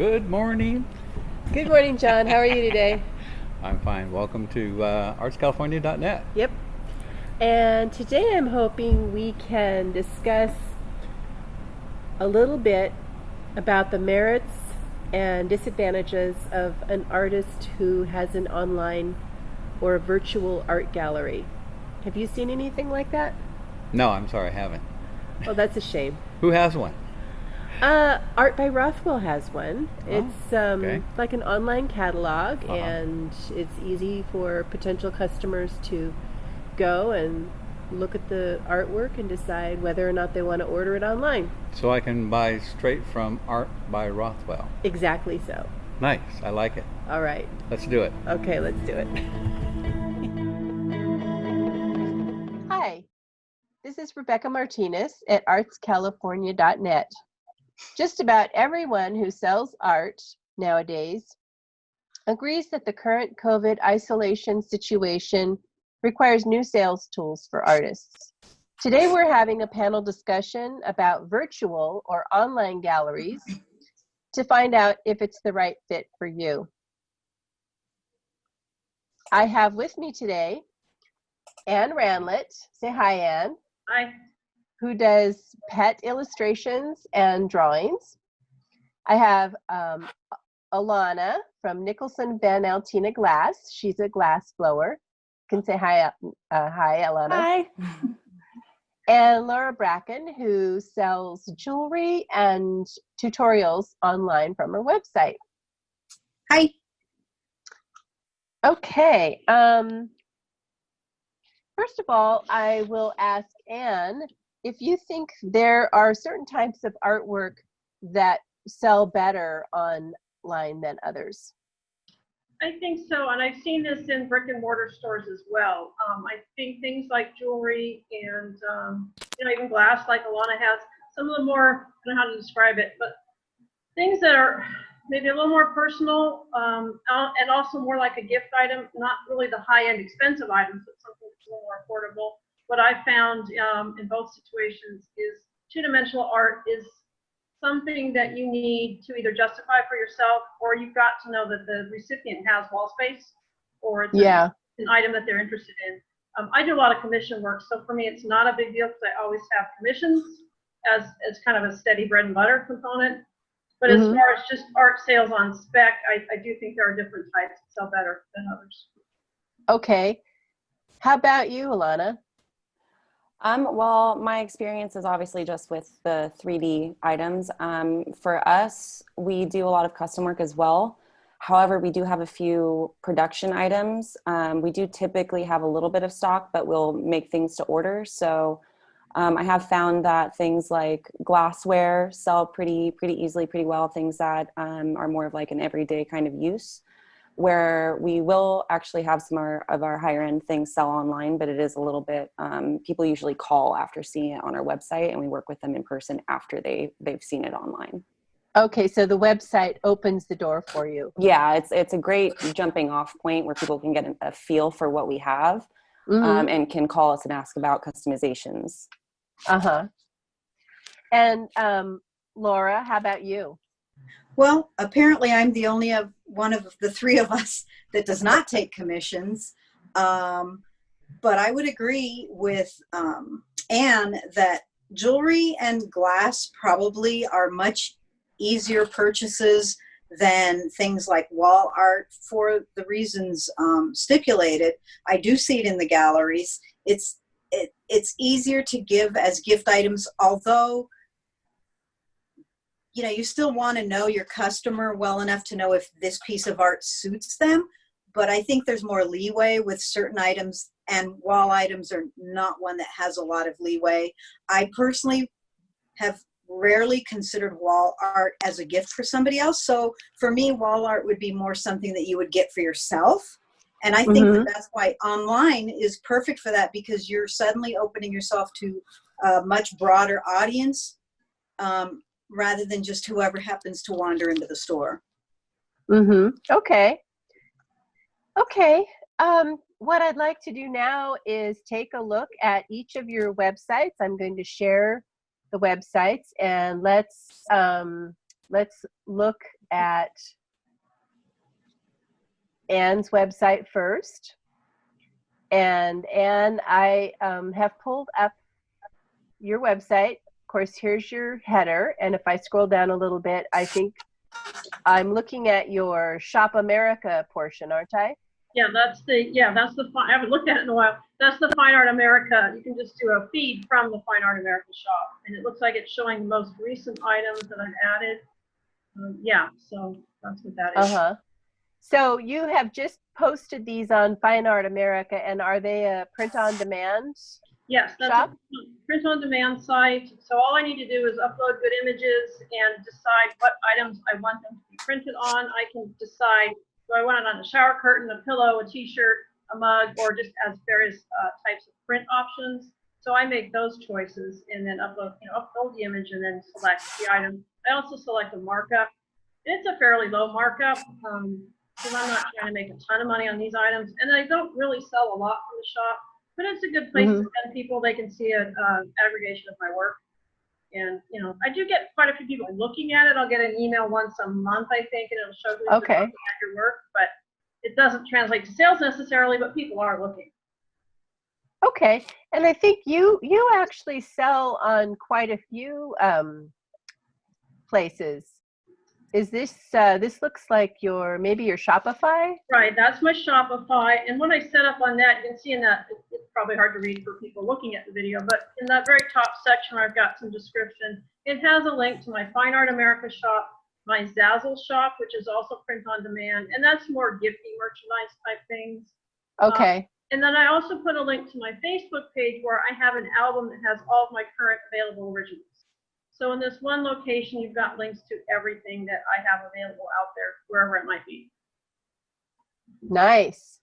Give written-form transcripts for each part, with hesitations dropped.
Good morning. Good morning, John. How are you today? I'm fine. Welcome to artscalifornia.net. Yep. And today I'm hoping we can discuss a little bit about the merits and disadvantages of an artist who has an online or a virtual art gallery. Have you seen anything like that? No, I'm sorry, I haven't. Oh, that's a shame. Who has one? Art by Rothwell has one. It's okay. like an online catalog, Uh-huh. and it's easy for potential customers to go and look at the artwork and decide whether or not they want to order it online. So I can buy straight from Art by Rothwell. Exactly so. Nice. I like it. All right. Let's do it. Okay, let's do it. Hi, this is Rebecca Martinez at artscalifornia.net. Just about everyone who sells art nowadays agrees that the current COVID isolation situation requires new sales tools for artists. Today we're having a panel discussion about virtual or online galleries to find out if it's the right fit for you. I have with me today Ann Ranlett. Say hi, Ann. Hi. Who does pet illustrations and drawings. I have Alana from Nichols and Ben Altena Glass. She's a glass blower. You can say hi, hi, Alana. Hi. And Laura Bracken, who sells jewelry and tutorials online from her website. Hi. Okay. First of all, I will ask Ann if you think there are certain types of artwork that sell better online than others. I think so, and I've seen this in brick and mortar stores as well. I think things like jewelry and even glass, like Alana has, some of the more, I don't know how to describe it, but things that are maybe a little more personal and also more like a gift item, not really the high-end expensive items, but something that's a little more affordable. What I found in both situations is two-dimensional art is something that you need to either justify for yourself, or you've got to know that the recipient has wall space, or it's an item that they're interested in. I do a lot of commission work, so for me it's not a big deal because I always have commissions as kind of a steady bread and butter component. But as far as just art sales on spec, I do think there are different types that sell better than others. Okay. How about you, Alana? Well, my experience is obviously just with the 3D items. For us, we do a lot of custom work as well. However, we do have a few production items. We do typically have a little bit of stock, but we'll make things to order. So I have found that things like glassware sell pretty easily, pretty well. Things that are more of like an everyday kind of use, where we will actually have some of our higher end things sell online, but it is a little bit, people usually call after seeing it on our website, and we work with them in person after they've seen it online. Okay, so the website opens the door for you. Yeah, it's a great jumping off point where people can get a feel for what we have and can call us and ask about customizations. Uh-huh. And Laura, how about you? Well, apparently I'm the only one of the three of us that does not take commissions. But I would agree with Anne that jewelry and glass probably are much easier purchases than things like wall art for the reasons stipulated. I do see it in the galleries. It's easier to give as gift items, although you still want to know your customer well enough to know if this piece of art suits them. But I think there's more leeway with certain items, and wall items are not one that has a lot of leeway. I personally have rarely considered wall art as a gift for somebody else. So for me, wall art would be more something that you would get for yourself. And I think that's why online is perfect for that, because you're suddenly opening yourself to a much broader audience, rather than just whoever happens to wander into the store. Okay. What I'd like to do now is take a look at each of your websites. I'm going to share the websites, and let's let's look at Ann's website first. And Ann, I have pulled up your website. Of course, here's your header. And if I scroll down a little bit, I think I'm looking at your Shop America portion, aren't I? Yeah, that's the I haven't looked at it in a while. That's the Fine Art America. You can just do a feed from the Fine Art America shop, and it looks like it's showing the most recent items that I've added. Yeah, so that's what that is. So you have just posted these on Fine Art America, and are they a print-on-demand? Yes, that's shop? a print-on-demand site. So all I need to do is upload good images and decide what items I want them to be printed on. I can decide, do I want it on a shower curtain, a pillow, a t-shirt, a mug, or just as various types of print options. So I make those choices and then upload the image and then select the item. I also select a markup. It's a fairly low markup because I'm not trying to make a ton of money on these items. And I don't really sell a lot from the shop, but it's a good place to send people. They can see an aggregation of my work. And, I do get quite a few people looking at it. I'll get an email once a month, I think, and it'll show you looking at your work. But it doesn't translate to sales necessarily, but people are looking. Okay. And I think you actually sell on quite a few places. Is this, this looks like maybe your Shopify? Right, that's my Shopify. And when I set up on that, you can see in that, it's probably hard to read for people looking at the video, but in that very top section where I've got some description, it has a link to my Fine Art America shop, my Zazzle shop, which is also print on demand, and that's more gifting merchandise type things. Okay. And then I also put a link to my Facebook page where I have an album that has all of my current available originals. So in this one location, you've got links to everything that I have available out there, wherever it might be. Nice.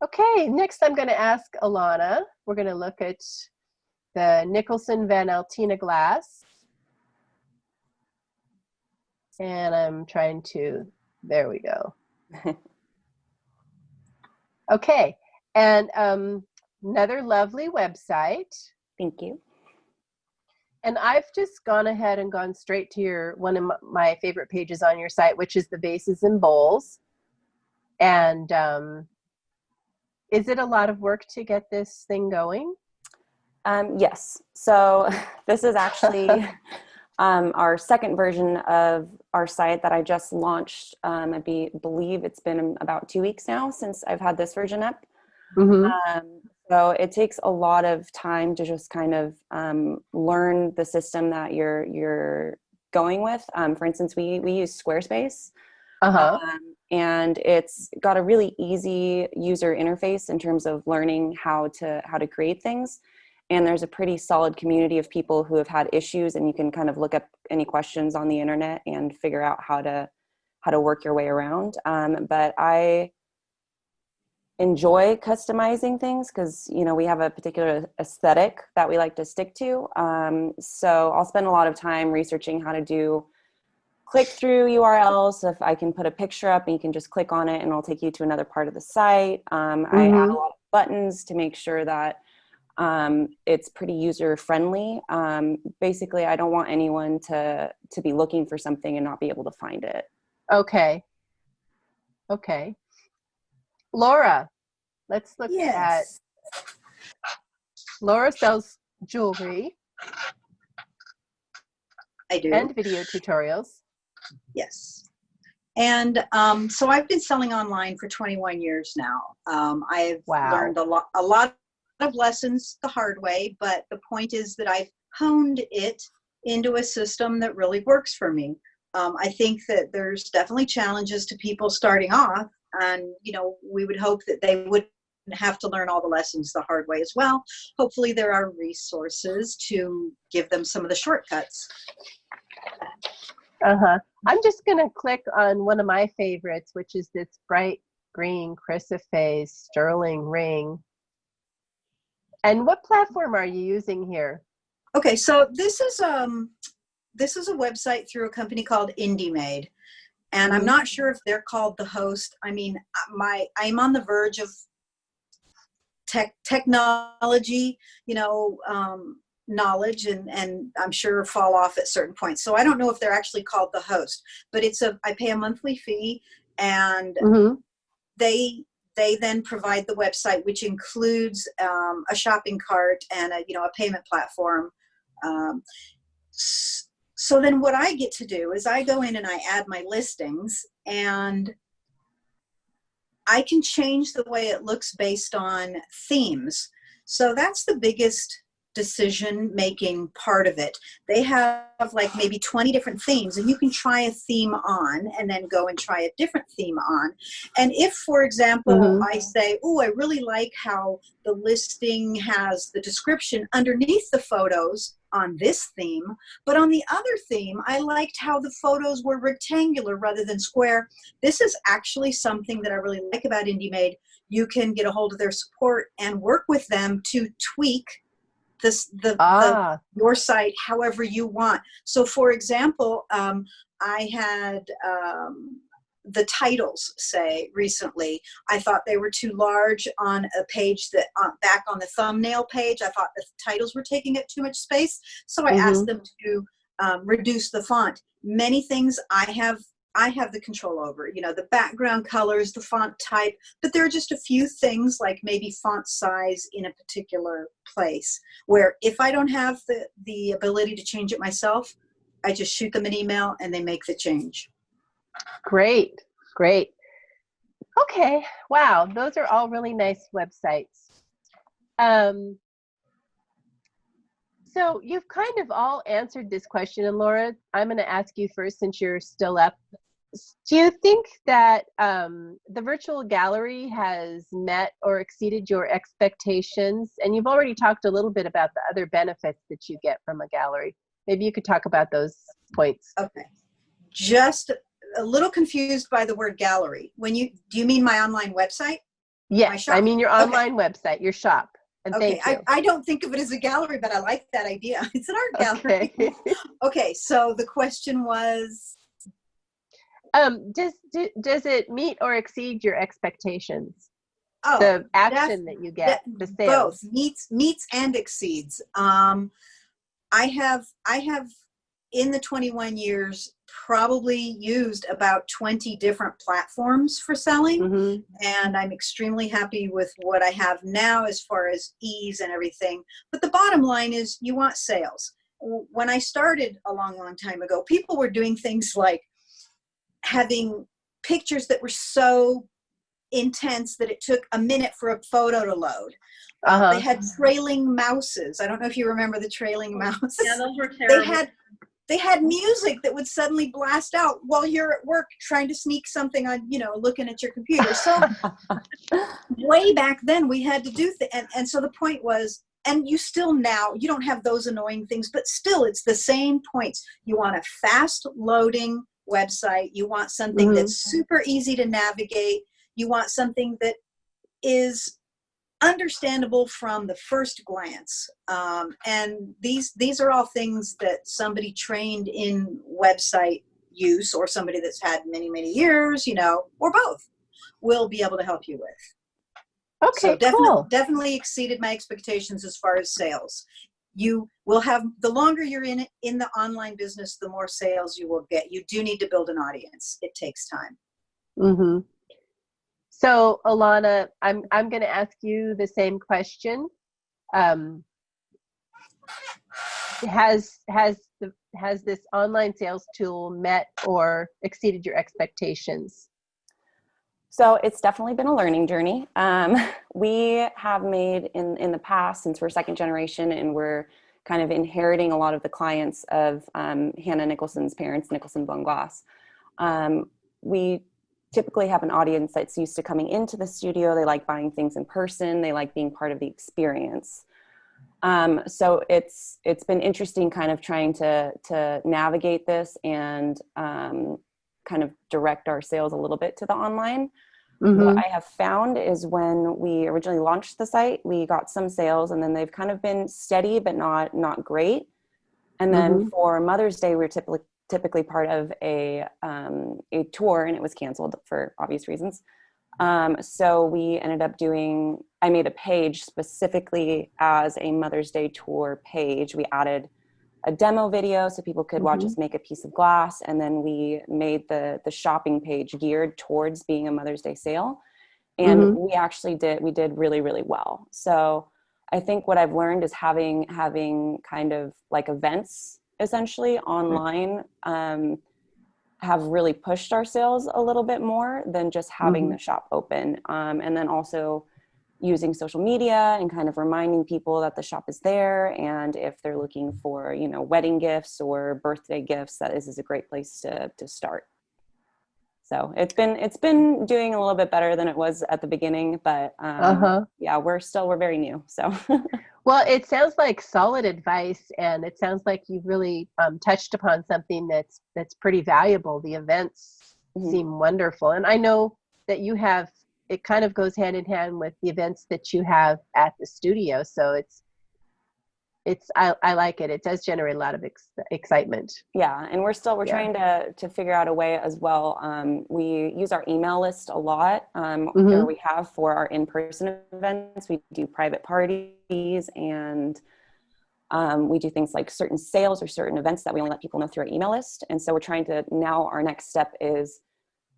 Okay, next I'm going to ask Alana. We're going to look at the Nichols Van Altena glass. And I'm trying to, there we go. Okay, and another lovely website. Thank you. And I've just gone ahead and gone straight to one of my favorite pages on your site, which is the vases and bowls. And is it a lot of work to get this thing going? Yes. So this is actually our second version of our site that I just launched. I believe it's been about 2 weeks now since I've had this version up. So it takes a lot of time to just kind of learn the system that you're going with. For instance, we use Squarespace, and it's got a really easy user interface in terms of learning how to create things. And there's a pretty solid community of people who have had issues, and you can kind of look up any questions on the internet and figure out how to work your way around. But I enjoy customizing things because we have a particular aesthetic that we like to stick to. So I'll spend a lot of time researching how to do click-through URLs. So if I can put a picture up and you can just click on it and it'll take you to another part of the site. I add a lot of buttons to make sure that it's pretty user-friendly. Basically, I don't want anyone to be looking for something and not be able to find it. Okay. Laura, let's look at, Laura sells jewelry. I do. And video tutorials. Yes. And so I've been selling online for 21 years now. I've learned a lot of lessons the hard way, but the point is that I've honed it into a system that really works for me. I think that there's definitely challenges to people starting off, and we would hope that they wouldn't have to learn all the lessons the hard way as well. Hopefully there are resources to give them some of the shortcuts. I'm just going to click on one of my favorites, which is this bright green chrysoprase sterling ring. And what platform are you using here? Okay, so this is a website through a company called Indiemade. And I'm not sure if they're called the host. I mean, I'm on the verge of technology. knowledge and I'm sure fall off at certain points. So I don't know if they're actually called the host, but I pay a monthly fee, and they then provide the website, which includes a shopping cart and a payment platform. So then what I get to do is I go in and I add my listings, and I can change the way it looks based on themes. So that's the biggest decision-making part of it. They have like maybe 20 different themes, and you can try a theme on and then go and try a different theme on. And if, for example, I say, oh, I really like how the listing has the description underneath the photos on this theme, but on the other theme, I liked how the photos were rectangular rather than square. This is actually something that I really like about Indiemade. You can get a hold of their support and work with them to tweak your site however you want. So for example, I had the titles say recently, I thought they were too large on a page that back on the thumbnail page. I thought the titles were taking up too much space. So I asked them to reduce the font. Many things I have the control over, the background colors, the font type, but there are just a few things like maybe font size in a particular place where if I don't have the ability to change it myself, I just shoot them an email and they make the change. Great. Okay. Wow. Those are all really nice websites. So you've kind of all answered this question, and Laura, I'm going to ask you first since you're still up. Do you think that the virtual gallery has met or exceeded your expectations? And you've already talked a little bit about the other benefits that you get from a gallery. Maybe you could talk about those points. Okay. Just a little confused by the word gallery. Do you mean my online website? Yes, I mean your online website, your shop. And okay, thank you. I don't think of it as a gallery, but I like that idea. It's an art gallery. Okay, so the question was? Does it meet or exceed your expectations? Oh, the action that you get, the sales. Both meets and exceeds. I have in the 21 years probably used about 20 different platforms for selling, and I'm extremely happy with what I have now as far as ease and everything. But the bottom line is you want sales. When I started a long time ago, people were doing things like having pictures that were so intense that it took a minute for a photo to load. They had trailing mouses. I don't know if you remember the trailing mouse. Yeah, those were terrible. They had music that would suddenly blast out while you're at work trying to sneak something on, looking at your computer. So way back then we had to do and so the point was, and you still now, you don't have those annoying things, but still it's the same points. You want a fast loading website. You want something that's super easy to navigate. You want something that is understandable from the first glance. And these are all things that somebody trained in website use or somebody that's had many years, or both, will be able to help you with. Okay, so cool. Definitely exceeded my expectations as far as sales. You will have, the longer you're in the online business, the more sales you will get. You do need to build an audience. It takes time. So Alana, I'm going to ask you the same question. Has this online sales tool met or exceeded your expectations? So it's definitely been a learning journey. We have made in the past, since we're second generation and we're kind of inheriting a lot of the clients of Hannah Nicholson's parents, Nicholson Blown Glass. We typically have an audience that's used to coming into the studio. They like buying things in person. They like being part of the experience. So it's been interesting kind of trying to navigate this and kind of direct our sales a little bit to the online. What I have found is when we originally launched the site, we got some sales and then they've kind of been steady, but not great. And then for Mother's Day, we're typically part of a tour, and it was canceled for obvious reasons. So we ended up I made a page specifically as a Mother's Day tour page. We added a demo video so people could watch us make a piece of glass. And then we made the shopping page geared towards being a Mother's Day sale. And we did really, really well. So I think what I've learned is having kind of like events essentially online, have really pushed our sales a little bit more than just having the shop open. And then also using social media and kind of reminding people that the shop is there. And if they're looking for, wedding gifts or birthday gifts, that is a great place to start. So it's been doing a little bit better than it was at the beginning, but yeah, we're very new. So well, it sounds like solid advice, and it sounds like you've really touched upon something that's pretty valuable. The events seem wonderful, and I know that it kind of goes hand in hand with the events that you have at the studio. So I like it. It does generate a lot of excitement. Yeah, and we're trying to figure out a way as well. We use our email list a lot, or we have for our in-person events. We do private parties, and we do things like certain sales or certain events that we only let people know through our email list. And so our next step is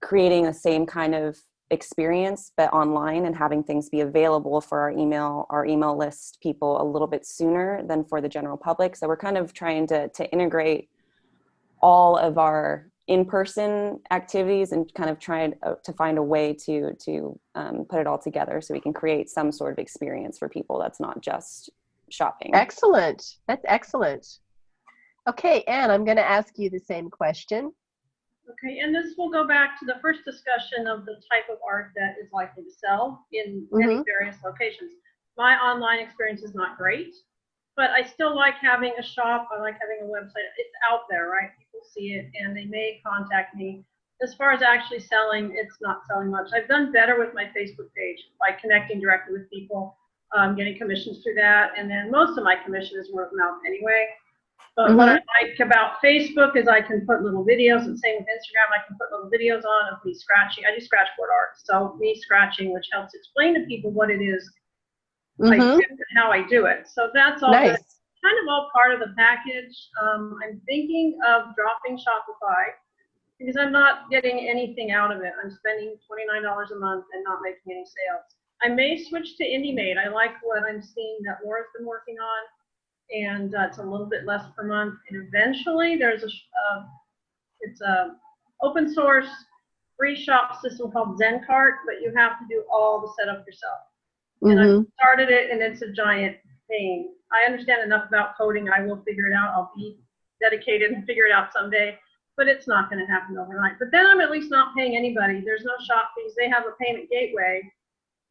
creating the same kind of experience but online, and having things be available for our email list people a little bit sooner than for the general public. So we're kind of trying to integrate all of our in-person activities and kind of trying to find a way to put it all together so we can create some sort of experience for people that's not just shopping. Excellent. That's excellent. Okay, Anne, I'm going to ask you the same question. Okay, and this will go back to the first discussion of the type of art that is likely to sell in many various locations. My online experience is not great, but I still like having a shop. I like having a website. It's out there, right? People see it and they may contact me. As far as actually selling, it's not selling much. I've done better with my Facebook page by connecting directly with people, getting commissions through that. And then most of my commission is word of mouth anyway. But what I like about Facebook is I can put little videos, and same with Instagram, I can put little videos on of me scratching. I do scratchboard art, so me scratching, which helps explain to people what it is I do and how I do it. So that's all kind of all part of the package. I'm thinking of dropping Shopify because I'm not getting anything out of it. I'm spending $29 a month and not making any sales. I may switch to Indiemade. I like what I'm seeing that Laura's been working on. And it's a little bit less per month. And eventually there's it's a open source free shop system called ZenCart, but you have to do all the setup yourself. And I started it, and it's a giant pain. I understand enough about coding. I will figure it out. I'll be dedicated and figure it out someday, but it's not going to happen overnight. But then I'm at least not paying anybody. There's no shop fees. They have a payment gateway.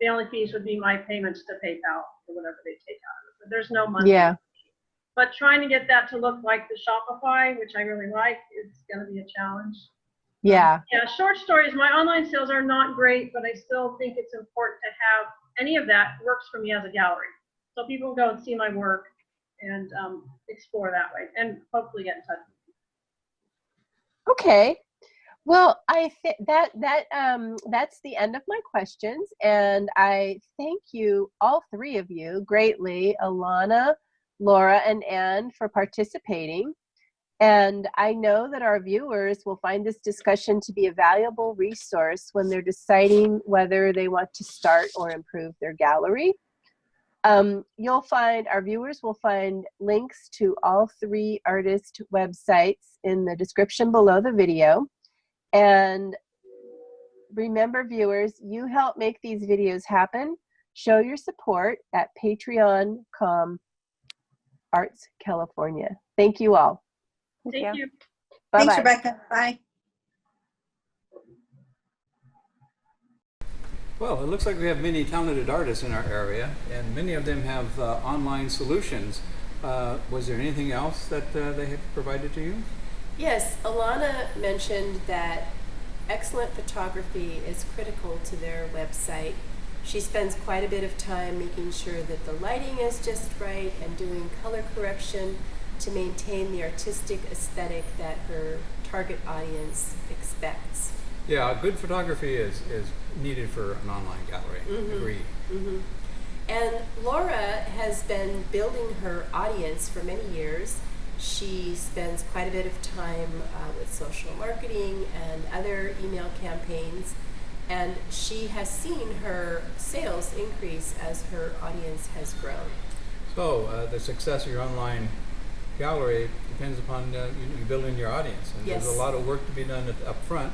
The only fees would be my payments to PayPal or whatever they take out of it. But there's no money. Yeah. But trying to get that to look like the Shopify, which I really like, is going to be a challenge. Yeah. Yeah, short stories. My online sales are not great, but I still think it's important to have any of that works for me as a gallery. So people can go and see my work and explore that way and hopefully get in touch with me. Okay. Well, I think that's the end of my questions, and I thank you, all three of you, greatly, Alana, Laura, and Anne, for participating. And I know that our viewers will find this discussion to be a valuable resource when they're deciding whether they want to start or improve their gallery. Our viewers will find links to all three artist websites in the description below the video. And remember, viewers, you help make these videos happen. Show your support at patreon.com/ArtsCalifornia. Thank you all. Thank you. Bye-bye. Thanks, Rebecca. Bye. Well, it looks like we have many talented artists in our area, and many of them have online solutions. Was there anything else that they have provided to you? Yes, Alana mentioned that excellent photography is critical to their website. She spends quite a bit of time making sure that the lighting is just right and doing color correction to maintain the artistic aesthetic that her target audience expects. Yeah, good photography is needed for an online gallery. Agreed. And Laura has been building her audience for many years. She spends quite a bit of time with social marketing and other email campaigns, and she has seen her sales increase as her audience has grown. So the success of your online gallery depends upon you building your audience, and Yes. there's a lot of work to be done up front.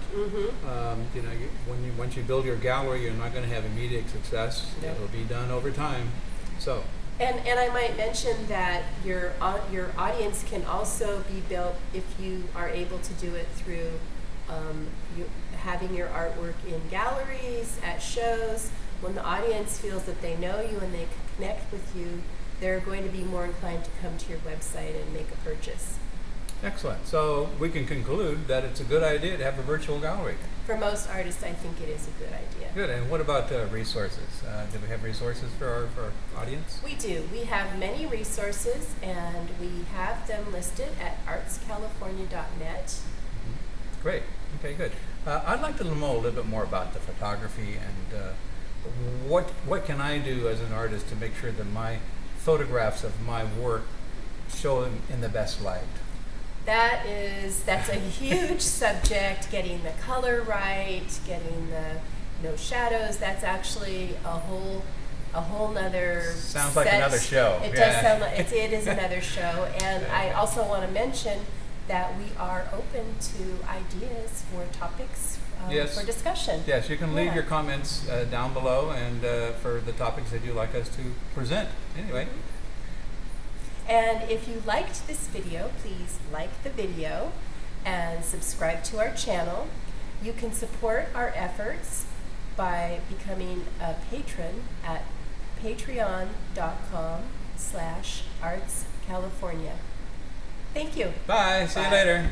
Once you build your gallery, you're not going to have immediate success. No. It'll be done over time. So And I might mention that your audience can also be built if you are able to do it through having your artwork in galleries, at shows. When the audience feels that they know you and they can connect with you, they're going to be more inclined to come to your website and make a purchase. excellent. So we can conclude that it's a good idea to have a virtual gallery. For most artists, I think it is a good idea. Good. And what about resources? Do we have resources for our audience? We do. We have many resources, and we have them listed at artscalifornia.net. Great. Okay, good. I'd like to know a little bit more about the photography and what can I do as an artist to make sure that my photographs of my work show them in the best light. That's a huge subject, getting the color right, getting the no shadows. That's actually a whole nother Sounds like set. another show. It Yeah. does sound like it is another show. And I also want to mention that we are open to ideas for topics Yes. for discussion. Yes, you can leave Yeah. your comments down below and for the topics that you'd like us to present. Anyway, And if you liked this video, please like the video and subscribe to our channel. You can support our efforts by becoming a patron at patreon.com/artscalifornia. Thank you. bye. See you Bye. later.